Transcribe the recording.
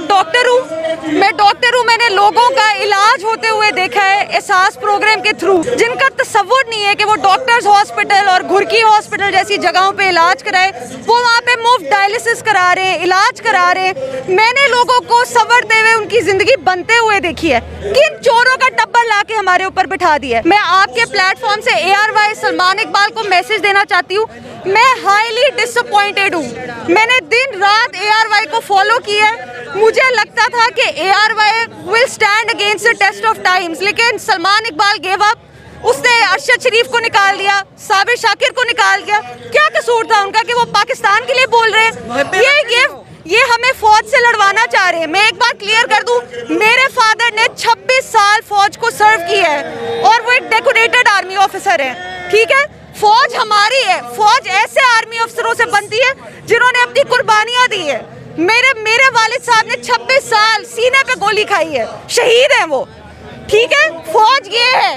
Doctor हूँ, मैंने लोगों का इलाज होते हुए देखा है एहसास प्रोग्राम के थ्रू, जिनका तसव्वुर नहीं है कि वो डॉक्टर्स हॉस्पिटल और घुरकी हॉस्पिटल जैसी जगहों पे इलाज कराए, वो वहाँ पे मुफ्त डायलिसिस करा रहे हैं, इलाज करा रहे हैं। मैंने लोगों को संवरते हुए उनकी जिंदगी बनते हुए देखी है, किन चोरों का टब्बर ला के हमारे ऊपर बिठा दिया है। मैं आपके प्लेटफॉर्म से ARY सलमान इकबाल को मैसेज देना चाहती हूँ, मैं हाईली डिसअपॉइंटेड हूँ। मैंने दिन रात ARY को फॉलो किया है, मुझे लगता था कि ARY will stand against the test of times, लेकिन सलमान इकबाल गेव अप। उसने अरशद शरीफ को निकाल दिया, साबिर शाकिर को निकाल दिया। क्या कसूर था उनका कि वो पाकिस्तान के लिए बोल रहे हैं? ये हमें फौज से लड़वाना चाह रहे हैं। मैं एक बात क्लियर कर दूं, मेरे फादर ने 26 साल फौज को सर्व किया है और वो एक डेकोरेटेड आर्मी ऑफिसर है, ठीक है। फौज हमारी है, फौज ऐसे आर्मी अफसरों से बनती है जिन्होंने अपनी कुर्बानियां दी है। मेरे वालिद साहब ने 26 साल सीने पे गोली खाई है, शहीद हैं वो, ठीक है। फौज ये है।